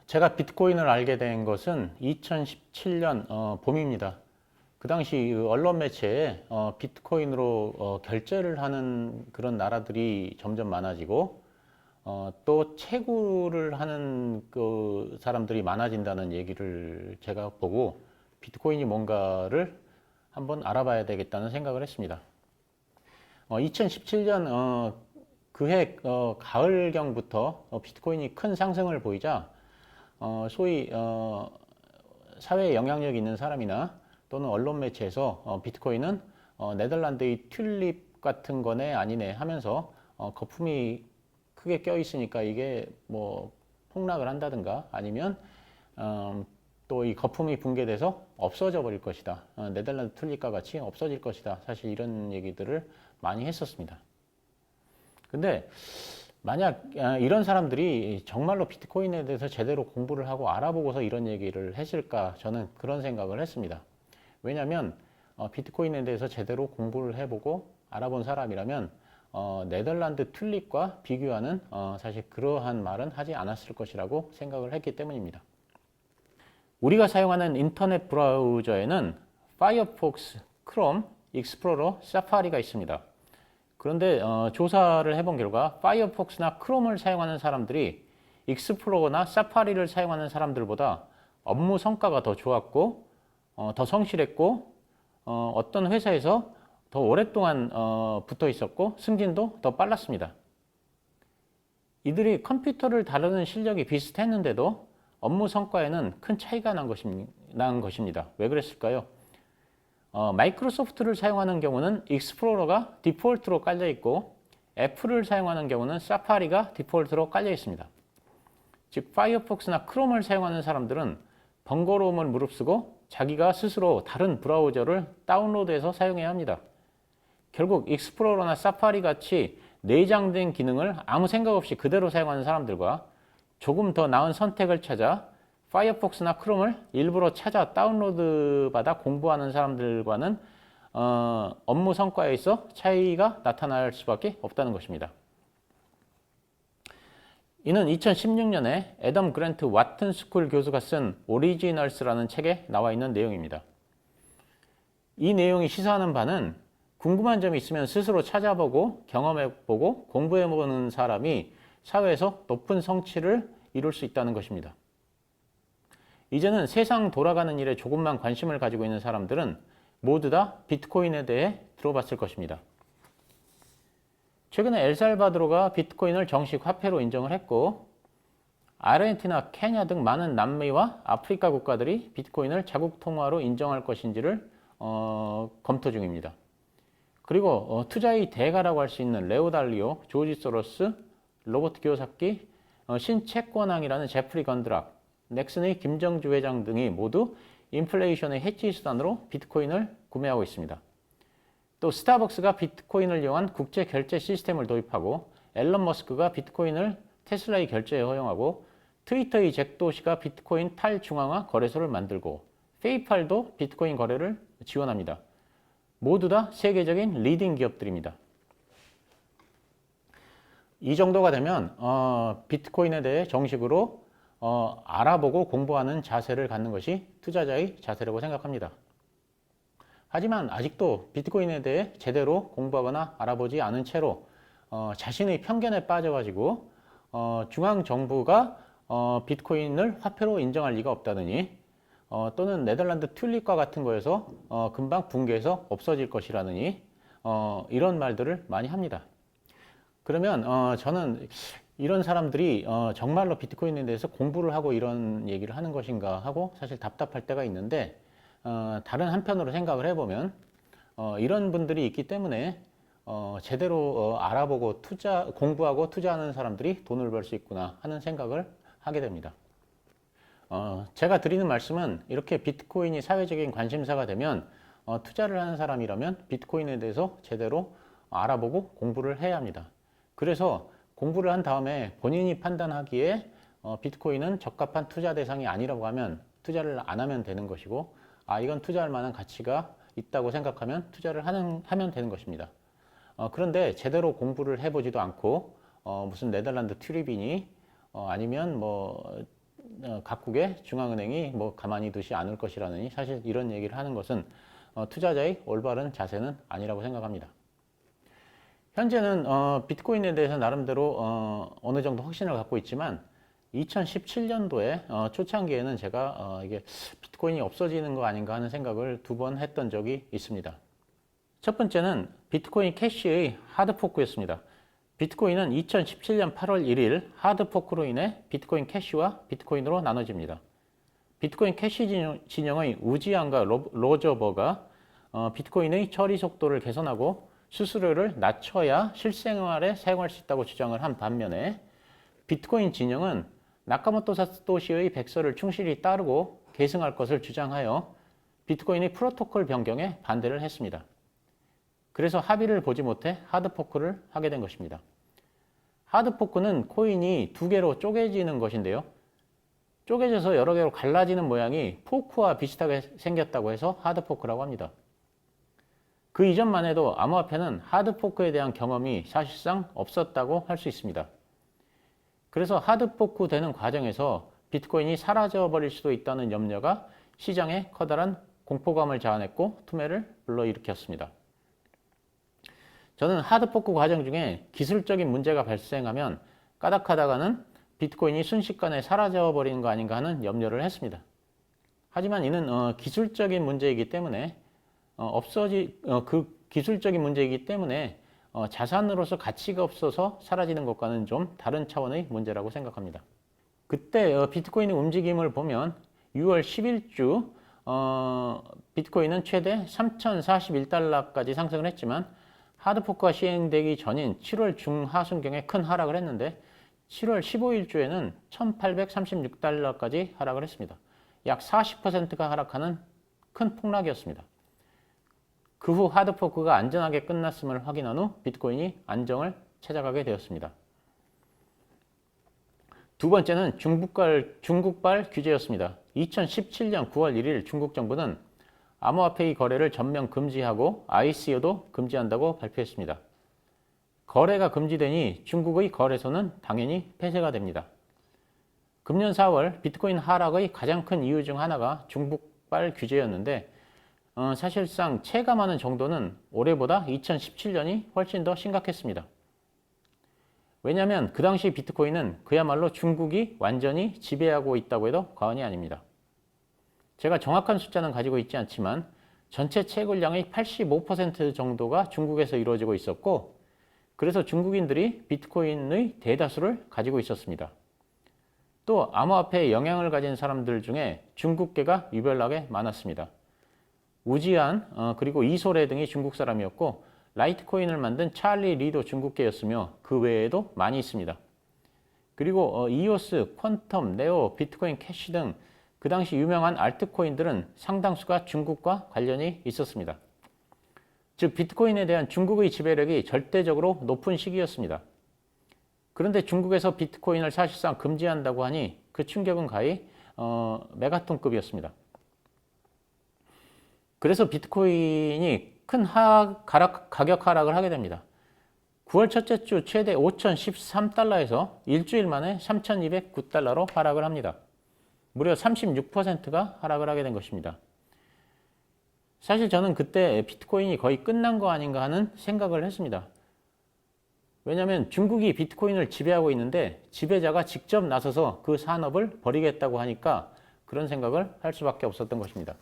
제가 비트코인을 알게 된 것은 2017년 봄입니다. 그 당시 언론 매체에 비트코인으로 결제를 하는 그런 나라들이 점점 많아지고 또 채굴을 하는 그 사람들이 많아진다는 얘기를 제가 보고 비트코인이 뭔가를 한번 알아봐야 되겠다는 생각을 했습니다. 2017년 그해 가을경부터 비트코인이 큰 상승을 보이자 소위 사회에 영향력 있는 사람이나 또는 언론 매체에서 비트코인은 네덜란드의 튤립 같은 거네 아니네 하면서 거품이 크게 껴 있으니까 이게 뭐 폭락을 한다든가 아니면 또 이 거품이 붕괴돼서 없어져 버릴 것이다. 네덜란드 튤립과 같이 없어질 것이다. 사실 이런 얘기들을 많이 했었습니다. 근데 만약 이런 사람들이 정말로 비트코인에 대해서 제대로 공부를 하고 알아보고서 이런 얘기를 했을까 저는 그런 생각을 했습니다. 왜냐하면 비트코인에 대해서 제대로 공부를 해보고 알아본 사람이라면 네덜란드 튤립과 비교하는 사실 그러한 말은 하지 않았을 것이라고 생각을 했기 때문입니다. 우리가 사용하는 인터넷 브라우저에는 파이어폭스, 크롬, 익스플로러, 사파리가 있습니다. 그런데 조사를 해본 결과 파이어폭스나 크롬을 사용하는 사람들이 익스플로러나 사파리를 사용하는 사람들보다 업무 성과가 더 좋았고 더 성실했고 어떤 회사에서 더 오랫동안 붙어 있었고 승진도 더 빨랐습니다. 이들이 컴퓨터를 다루는 실력이 비슷했는데도 업무 성과에는 큰 차이가 난 것입니다. 왜 그랬을까요? 마이크로소프트를 사용하는 경우는 익스플로러가 디폴트로 깔려 있고 애플을 사용하는 경우는 사파리가 디폴트로 깔려 있습니다. 즉 파이어폭스나 크롬을 사용하는 사람들은 번거로움을 무릅쓰고 자기가 스스로 다른 브라우저를 다운로드해서 사용해야 합니다. 결국 익스플로러나 사파리 같이 내장된 기능을 아무 생각 없이 그대로 사용하는 사람들과 조금 더 나은 선택을 찾아 파이어폭스나 크롬을 일부러 찾아 다운로드 받아 공부하는 사람들과는 업무 성과에 있어 차이가 나타날 수밖에 없다는 것입니다. 이는 2016년에 애덤 그랜트 와튼 스쿨 교수가 쓴 오리지널스라는 책에 나와 있는 내용입니다. 이 내용이 시사하는 바는 궁금한 점이 있으면 스스로 찾아보고 경험해보고 공부해보는 사람이 사회에서 높은 성취를 이룰 수 있다는 것입니다. 이제는 세상 돌아가는 일에 조금만 관심을 가지고 있는 사람들은 모두 다 비트코인에 대해 들어봤을 것입니다. 최근에 엘살바도르가 비트코인을 정식 화폐로 인정을 했고 아르헨티나, 케냐 등 많은 남미와 아프리카 국가들이 비트코인을 자국 통화로 인정할 것인지를 검토 중입니다. 그리고 투자의 대가라고 할 수 있는 레오 달리오, 조지 소로스, 로버트 키요사키, 신채권왕이라는 제프리 건드락, 넥슨의 김정주 회장 등이 모두 인플레이션의 해지 수단으로 비트코인을 구매하고 있습니다. 또 스타벅스가 비트코인을 이용한 국제 결제 시스템을 도입하고 앨런 머스크가 비트코인을 테슬라의 결제에 허용하고 트위터의 잭 도시가 비트코인 탈중앙화 거래소를 만들고 페이팔도 비트코인 거래를 지원합니다. 모두 다 세계적인 리딩 기업들입니다. 이 정도가 되면 비트코인에 대해 정식으로 알아보고 공부하는 자세를 갖는 것이 투자자의 자세라고 생각합니다. 하지만 아직도 비트코인에 대해 제대로 공부하거나 알아보지 않은 채로 자신의 편견에 빠져가지고 중앙정부가 비트코인을 화폐로 인정할 리가 없다느니 또는 네덜란드 튤립과 같은 거에서 금방 붕괴해서 없어질 것이라느니 이런 말들을 많이 합니다. 그러면 저는 이런 사람들이 정말로 비트코인에 대해서 공부를 하고 이런 얘기를 하는 것인가 하고 사실 답답할 때가 있는데 다른 한편으로 생각을 해보면 이런 분들이 있기 때문에 제대로 알아보고 공부하고 투자하는 사람들이 돈을 벌 수 있구나 하는 생각을 하게 됩니다. 제가 드리는 말씀은 이렇게 비트코인이 사회적인 관심사가 되면 투자를 하는 사람이라면 비트코인에 대해서 제대로 알아보고 공부를 해야 합니다. 그래서 공부를 한 다음에 본인이 판단하기에 비트코인은 적합한 투자 대상이 아니라고 하면 투자를 안 하면 되는 것이고 이건 투자할 만한 가치가 있다고 생각하면 투자를 하면 되는 것입니다. 그런데 제대로 공부를 해보지도 않고 무슨 네덜란드 튤립이니 아니면 뭐 각국의 중앙은행이 뭐 가만히 두지 않을 것이라느니 사실 이런 얘기를 하는 것은 투자자의 올바른 자세는 아니라고 생각합니다. 현재는 비트코인에 대해서 나름대로 어느 정도 확신을 갖고 있지만 2017년도에 초창기에는 제가 이게 비트코인이 없어지는 거 아닌가 하는 생각을 2번 했던 적이 있습니다. 첫 번째는 비트코인 캐시의 하드포크였습니다. 비트코인은 2017년 8월 1일 하드포크로 인해 비트코인 캐시와 비트코인으로 나눠집니다. 비트코인 캐시 진영의 우지안과 로저버가 비트코인의 처리 속도를 개선하고 수수료를 낮춰야 실생활에 사용할 수 있다고 주장을 한 반면에 비트코인 진영은 나카모토 사토시의 백서를 충실히 따르고 계승할 것을 주장하여 비트코인의 프로토콜 변경에 반대를 했습니다. 그래서 합의를 보지 못해 하드포크를 하게 된 것입니다. 하드포크는 코인이 2개로 쪼개지는 것인데요. 쪼개져서 여러 개로 갈라지는 모양이 포크와 비슷하게 생겼다고 해서 하드포크라고 합니다. 그 이전만 해도 암호화폐는 하드포크에 대한 경험이 사실상 없었다고 할 수 있습니다. 그래서 하드포크 되는 과정에서 비트코인이 사라져버릴 수도 있다는 염려가 시장에 커다란 공포감을 자아냈고 투매를 불러일으켰습니다. 저는 하드포크 과정 중에 기술적인 문제가 발생하면 까닥하다가는 비트코인이 순식간에 사라져버리는 거 아닌가 하는 염려를 했습니다. 하지만 이는 기술적인 문제이기 때문에 기술적인 문제이기 때문에 자산으로서 가치가 없어서 사라지는 것과는 좀 다른 차원의 문제라고 생각합니다. 그때 비트코인의 움직임을 보면 6월 10일주 비트코인은 최대 3,041달러까지 상승을 했지만 하드포크가 시행되기 전인 7월 중하순경에 큰 하락을 했는데 7월 15일주에는 1,836달러까지 하락을 했습니다. 약 40%가 하락하는 큰 폭락이었습니다. 그 후 하드포크가 안전하게 끝났음을 확인한 후 비트코인이 안정을 찾아가게 되었습니다. 2번째는 중국발 규제였습니다. 2017년 9월 1일 중국 정부는 암호화폐의 거래를 전면 금지하고 ICO도 금지한다고 발표했습니다. 거래가 금지되니 중국의 거래소는 당연히 폐쇄가 됩니다. 금년 4월 비트코인 하락의 가장 큰 이유 중 하나가 중국발 규제였는데 사실상 체감하는 정도는 올해보다 2017년이 훨씬 더 심각했습니다. 왜냐하면 그 당시 비트코인은 그야말로 중국이 완전히 지배하고 있다고 해도 과언이 아닙니다. 제가 정확한 숫자는 가지고 있지 않지만 전체 채굴량의 85% 정도가 중국에서 이루어지고 있었고 그래서 중국인들이 비트코인의 대다수를 가지고 있었습니다. 또 암호화폐에 영향을 가진 사람들 중에 중국계가 유별나게 많았습니다. 우지안 그리고 이소래 등이 중국 사람이었고 라이트코인을 만든 찰리 리도 중국계였으며 그 외에도 많이 있습니다. 그리고 이오스, 퀀텀, 네오, 비트코인 캐시 등 그 당시 유명한 알트코인들은 상당수가 중국과 관련이 있었습니다. 즉 비트코인에 대한 중국의 지배력이 절대적으로 높은 시기였습니다. 그런데 중국에서 비트코인을 사실상 금지한다고 하니 그 충격은 가히 메가톤급이었습니다. 그래서 비트코인이 큰 가격 하락을 하게 됩니다. 9월 첫째 주 최대 5,013달러에서 일주일 만에 3,209달러로 하락을 합니다. 무려 36%가 하락을 하게 된 것입니다. 사실 저는 그때 비트코인이 거의 끝난 거 아닌가 하는 생각을 했습니다. 왜냐하면 중국이 비트코인을 지배하고 있는데 지배자가 직접 나서서 그 산업을 버리겠다고 하니까 그런 생각을 할 수밖에 없었던 것입니다.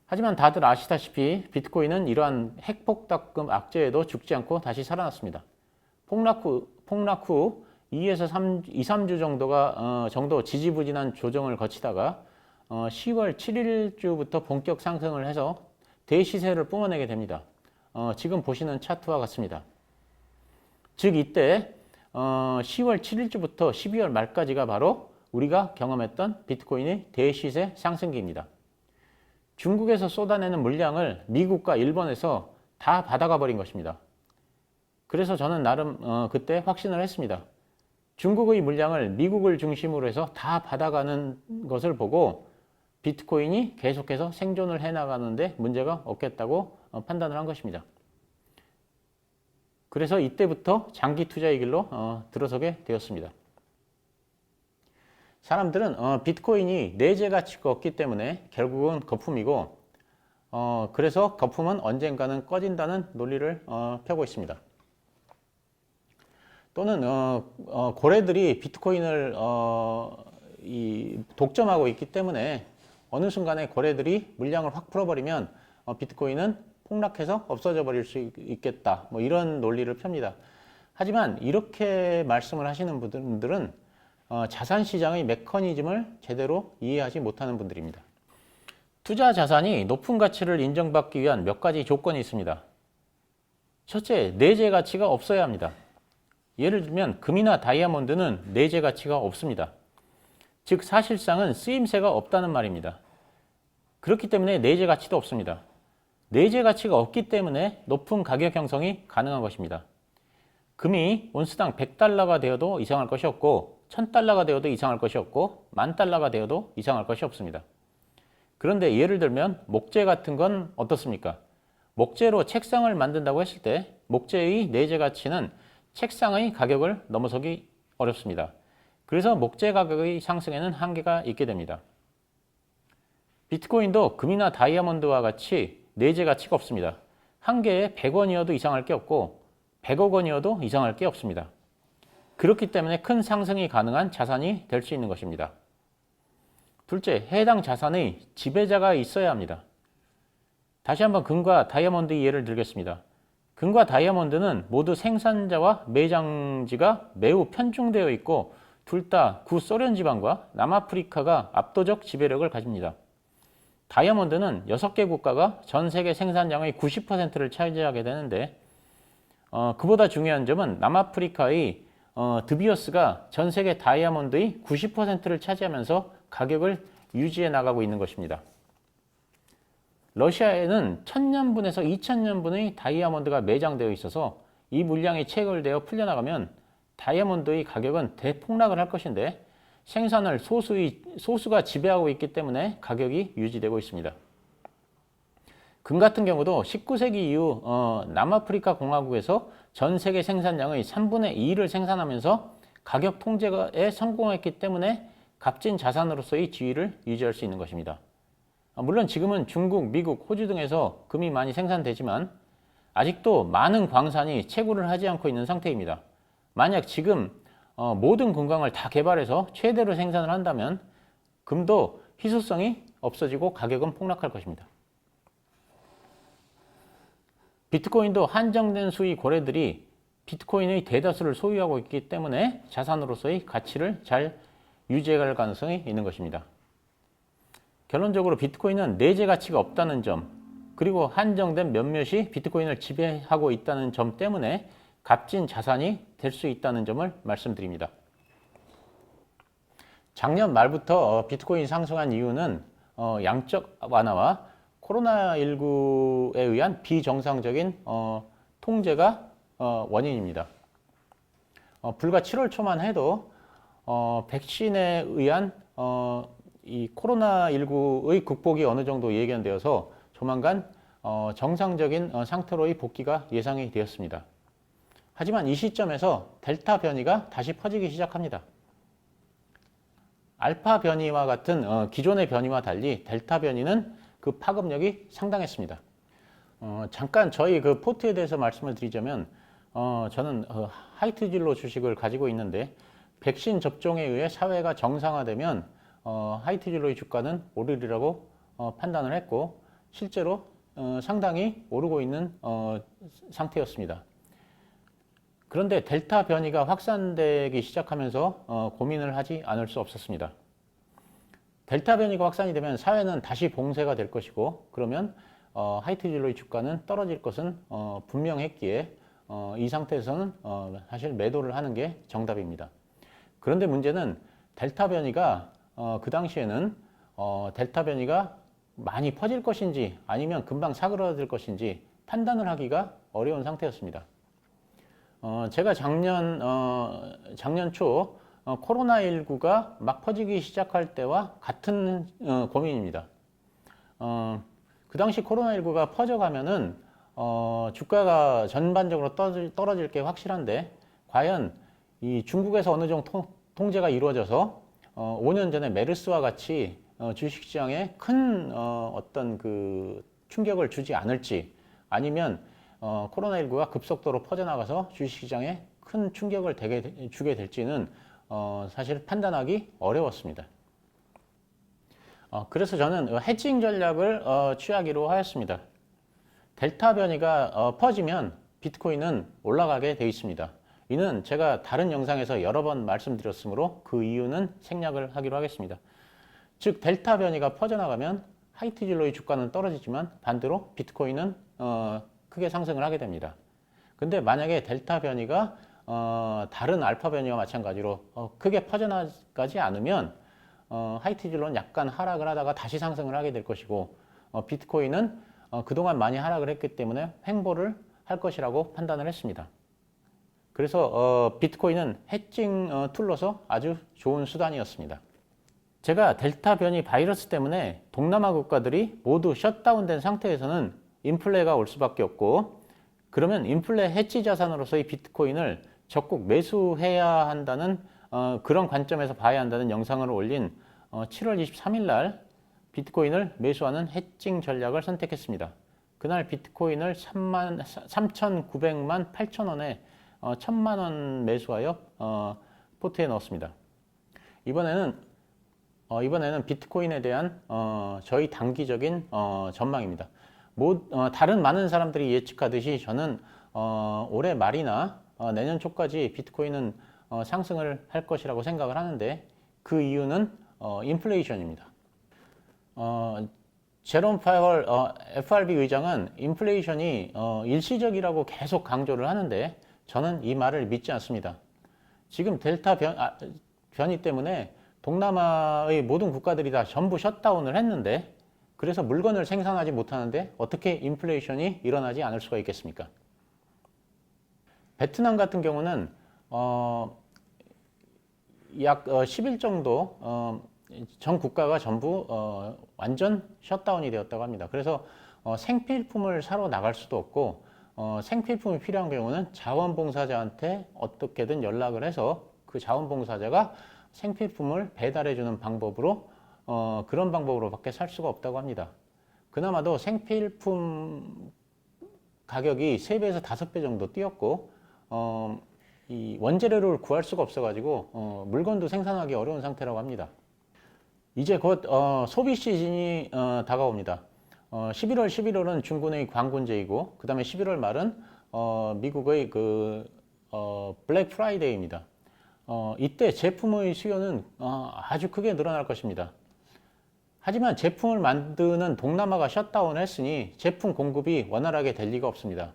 하지만 다들 아시다시피 비트코인은 이러한 핵폭탄급 악재에도 죽지 않고 다시 살아났습니다. 폭락 후 2에서 3주 정도 지지부진한 조정을 거치다가 10월 7일주부터 본격 상승을 해서 대시세를 뿜어내게 됩니다. 지금 보시는 차트와 같습니다. 즉 이때 10월 7일주부터 12월 말까지가 바로 우리가 경험했던 비트코인의 대시세 상승기입니다. 중국에서 쏟아내는 물량을 미국과 일본에서 다 받아가 버린 것입니다. 그래서 저는 나름 그때 확신을 했습니다. 중국의 물량을 미국을 중심으로 해서 다 받아가는 것을 보고 비트코인이 계속해서 생존을 해나가는데 문제가 없겠다고 판단을 한 것입니다. 그래서 이때부터 장기 투자의 길로 들어서게 되었습니다. 사람들은 비트코인이 내재 가치가 없기 때문에 결국은 거품이고 그래서 거품은 언젠가는 꺼진다는 논리를 펴고 있습니다. 또는 고래들이 비트코인을 독점하고 있기 때문에 어느 순간에 고래들이 물량을 확 풀어버리면 비트코인은 폭락해서 없어져 버릴 수 있겠다. 뭐 이런 논리를 펴니다. 하지만 이렇게 말씀을 하시는 분들은 자산시장의 메커니즘을 제대로 이해하지 못하는 분들입니다. 투자 자산이 높은 가치를 인정받기 위한 몇 가지 조건이 있습니다. 첫째, 내재 가치가 없어야 합니다. 예를 들면 금이나 다이아몬드는 내재 가치가 없습니다. 즉 사실상은 쓰임새가 없다는 말입니다. 그렇기 때문에 내재 가치도 없습니다. 내재 가치가 없기 때문에 높은 가격 형성이 가능한 것입니다. 금이 온스당 100달러가 되어도 이상할 것이 없고 1000달러가 되어도 이상할 것이 없고 10,000달러가 되어도 이상할 것이 없습니다. 그런데 예를 들면 목재 같은 건 어떻습니까? 목재로 책상을 만든다고 했을 때 목재의 내재 가치는 책상의 가격을 넘어서기 어렵습니다. 그래서 목재 가격의 상승에는 한계가 있게 됩니다. 비트코인도 금이나 다이아몬드와 같이 내재 가치가 없습니다. 한 개에 100원이어도 이상할 게 없고 100억 원이어도 이상할 게 없습니다. 그렇기 때문에 큰 상승이 가능한 자산이 될 수 있는 것입니다. 둘째, 해당 자산의 지배자가 있어야 합니다. 다시 한번 금과 다이아몬드의 예를 들겠습니다. 금과 다이아몬드는 모두 생산자와 매장지가 매우 편중되어 있고 둘 다 구소련 지방과 남아프리카가 압도적 지배력을 가집니다. 다이아몬드는 6개 국가가 전 세계 생산량의 90%를 차지하게 되는데 그보다 중요한 점은 남아프리카의 드비어스가 전 세계 다이아몬드의 90%를 차지하면서 가격을 유지해 나가고 있는 것입니다. 러시아에는 1000년분에서 2000년분의 다이아몬드가 매장되어 있어서 이 물량이 체결되어 풀려나가면 다이아몬드의 가격은 대폭락을 할 것인데 생산을 소수가 지배하고 있기 때문에 가격이 유지되고 있습니다. 금 같은 경우도 19세기 이후 남아프리카 공화국에서 전 세계 생산량의 3분의 2를 생산하면서 가격 통제에 성공했기 때문에 값진 자산으로서의 지위를 유지할 수 있는 것입니다. 물론 지금은 중국, 미국, 호주 등에서 금이 많이 생산되지만 아직도 많은 광산이 채굴을 하지 않고 있는 상태입니다. 만약 지금 모든 금광을 다 개발해서 최대로 생산을 한다면 금도 희소성이 없어지고 가격은 폭락할 것입니다. 비트코인도 한정된 수의 고래들이 비트코인의 대다수를 소유하고 있기 때문에 자산으로서의 가치를 잘 유지해갈 가능성이 있는 것입니다. 결론적으로 비트코인은 내재 가치가 없다는 점, 그리고 한정된 몇몇이 비트코인을 지배하고 있다는 점 때문에 값진 자산이 될 수 있다는 점을 말씀드립니다. 작년 말부터 비트코인이 상승한 이유는 양적 완화와 코로나19에 의한 비정상적인 통제가 원인입니다. 불과 7월 초만 해도 백신에 의한 이 코로나19의 극복이 어느 정도 예견되어서 조만간 정상적인 상태로의 복귀가 예상이 되었습니다. 하지만 이 시점에서 델타 변이가 다시 퍼지기 시작합니다. 알파 변이와 같은 기존의 변이와 달리 델타 변이는 그 파급력이 상당했습니다. 잠깐 저희 그 포트에 대해서 말씀을 드리자면 저는 하이트 진로 주식을 가지고 있는데 백신 접종에 의해 사회가 정상화되면 하이트 진로의 주가는 오르리라고 판단을 했고 실제로 상당히 오르고 있는 상태였습니다. 그런데 델타 변이가 확산되기 시작하면서 고민을 하지 않을 수 없었습니다. 델타 변이가 확산이 되면 사회는 다시 봉쇄가 될 것이고 그러면 하이트 진로의 주가는 떨어질 것은 분명했기에 이 상태에서는 사실 매도를 하는 게 정답입니다. 그런데 문제는 델타 변이가 그 당시에는 델타 변이가 많이 퍼질 것인지 아니면 금방 사그라들 것인지 판단을 하기가 어려운 상태였습니다. 제가 작년 초 코로나19가 막 퍼지기 시작할 때와 같은 고민입니다. 그 당시 코로나19가 퍼져가면은 주가가 전반적으로 떨어질 게 확실한데 과연 이 중국에서 어느 정도 통제가 이루어져서 5년 전에 메르스와 같이 주식시장에 큰 어떤 그 충격을 주지 않을지, 아니면 코로나19가 급속도로 퍼져나가서 주식시장에 큰 충격을 주게 될지는 사실 판단하기 어려웠습니다. 그래서 저는 해칭 전략을 취하기로 하였습니다. 델타 변이가 퍼지면 비트코인은 올라가게 되어 있습니다. 이는 제가 다른 영상에서 여러 번 말씀드렸으므로 그 이유는 생략을 하기로 하겠습니다. 즉 델타 변이가 퍼져나가면 하이트질로의 주가는 떨어지지만 반대로 비트코인은 크게 상승을 하게 됩니다. 근데 만약에 델타 변이가 다른 알파 변이와 마찬가지로 크게 퍼져나가지 않으면 하이트질로는 약간 하락을 하다가 다시 상승을 하게 될 것이고, 비트코인은 그동안 많이 하락을 했기 때문에 횡보를 할 것이라고 판단을 했습니다. 그래서 비트코인은 해칭 툴로서 아주 좋은 수단이었습니다. 제가 델타 변이 바이러스 때문에 동남아 국가들이 모두 셧다운된 상태에서는 인플레가 올 수밖에 없고, 그러면 인플레 해치 자산으로서의 비트코인을 적극 매수해야 한다는 그런 관점에서 봐야 한다는 영상을 올린 7월 23일 날 비트코인을 매수하는 해칭 전략을 선택했습니다. 그날 비트코인을 3,900만 8천원에 1,000만원 매수하여 포트에 넣었습니다. 이번에는 비트코인에 대한 저희 단기적인 전망입니다. 다른 많은 사람들이 예측하듯이 저는 올해 말이나 내년 초까지 비트코인은 상승을 할 것이라고 생각을 하는데, 그 이유는 인플레이션입니다. 제롬 파월 FRB 의장은 인플레이션이 일시적이라고 계속 강조를 하는데, 저는 이 말을 믿지 않습니다. 지금 델타 변이 때문에 동남아의 모든 국가들이 다 전부 셧다운을 했는데, 그래서 물건을 생산하지 못하는데 어떻게 인플레이션이 일어나지 않을 수가 있겠습니까? 베트남 같은 경우는 약 10일 정도 전 국가가 전부 완전 셧다운이 되었다고 합니다. 그래서 생필품을 사러 나갈 수도 없고, 생필품이 필요한 경우는 자원봉사자한테 어떻게든 연락을 해서 그 자원봉사자가 생필품을 배달해주는 방법으로 그런 방법으로밖에 살 수가 없다고 합니다. 그나마도 생필품 가격이 3배에서 5배 정도 뛰었고, 이 원재료를 구할 수가 없어가지고 물건도 생산하기 어려운 상태라고 합니다. 이제 곧 소비 시즌이 다가옵니다. 11월은 중군의 광군제이고, 그 다음에 11월 말은 미국의 블랙 프라이데이입니다. 이때 제품의 수요는 아주 크게 늘어날 것입니다. 하지만 제품을 만드는 동남아가 셧다운을 했으니 제품 공급이 원활하게 될 리가 없습니다.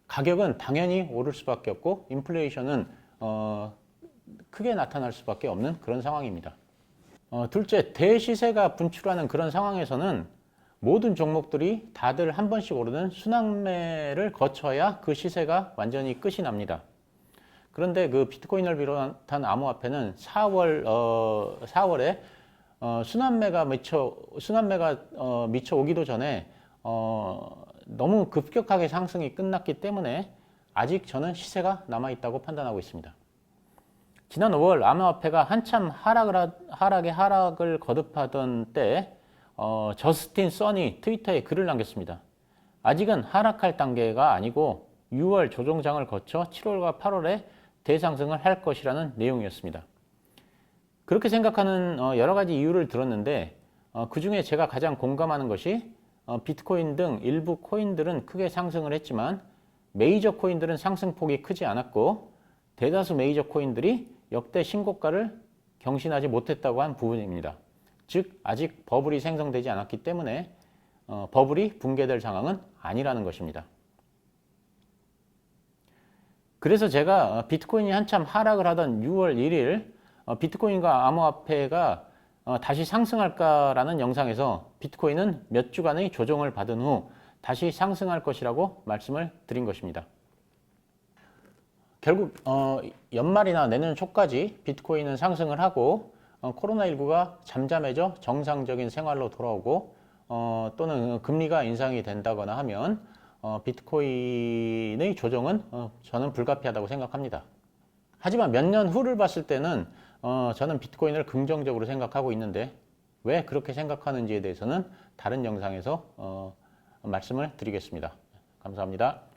가격은 당연히 오를 수밖에 없고, 인플레이션은 크게 나타날 수밖에 없는 그런 상황입니다. 둘째, 대시세가 분출하는 그런 상황에서는 모든 종목들이 다들 한 번씩 오르는 순환매를 거쳐야 그 시세가 완전히 끝이 납니다. 그런데 그 비트코인을 비롯한 암호화폐는 4월에 순환매가 미쳐 오기도 전에 너무 급격하게 상승이 끝났기 때문에 아직 저는 시세가 남아있다고 판단하고 있습니다. 지난 5월 암호화폐가 한참 하락을 거듭하던 때 저스틴 선이 트위터에 글을 남겼습니다. 아직은 하락할 단계가 아니고 6월 조정장을 거쳐 7월과 8월에 대상승을 할 것이라는 내용이었습니다. 그렇게 생각하는 여러 가지 이유를 들었는데, 그 중에 제가 가장 공감하는 것이 비트코인 등 일부 코인들은 크게 상승을 했지만 메이저 코인들은 상승폭이 크지 않았고, 대다수 메이저 코인들이 역대 신고가를 경신하지 못했다고 한 부분입니다. 즉 아직 버블이 생성되지 않았기 때문에 버블이 붕괴될 상황은 아니라는 것입니다. 그래서 제가 비트코인이 한참 하락을 하던 6월 1일 비트코인과 암호화폐가 다시 상승할까라는 영상에서 비트코인은 몇 주간의 조정을 받은 후 다시 상승할 것이라고 말씀을 드린 것입니다. 결국 연말이나 내년 초까지 비트코인은 상승을 하고 코로나19가 잠잠해져 정상적인 생활로 돌아오고 또는 금리가 인상이 된다거나 하면 비트코인의 조정은 저는 불가피하다고 생각합니다. 하지만 몇 년 후를 봤을 때는 저는 비트코인을 긍정적으로 생각하고 있는데 왜 그렇게 생각하는지에 대해서는 다른 영상에서 말씀을 드리겠습니다. 감사합니다.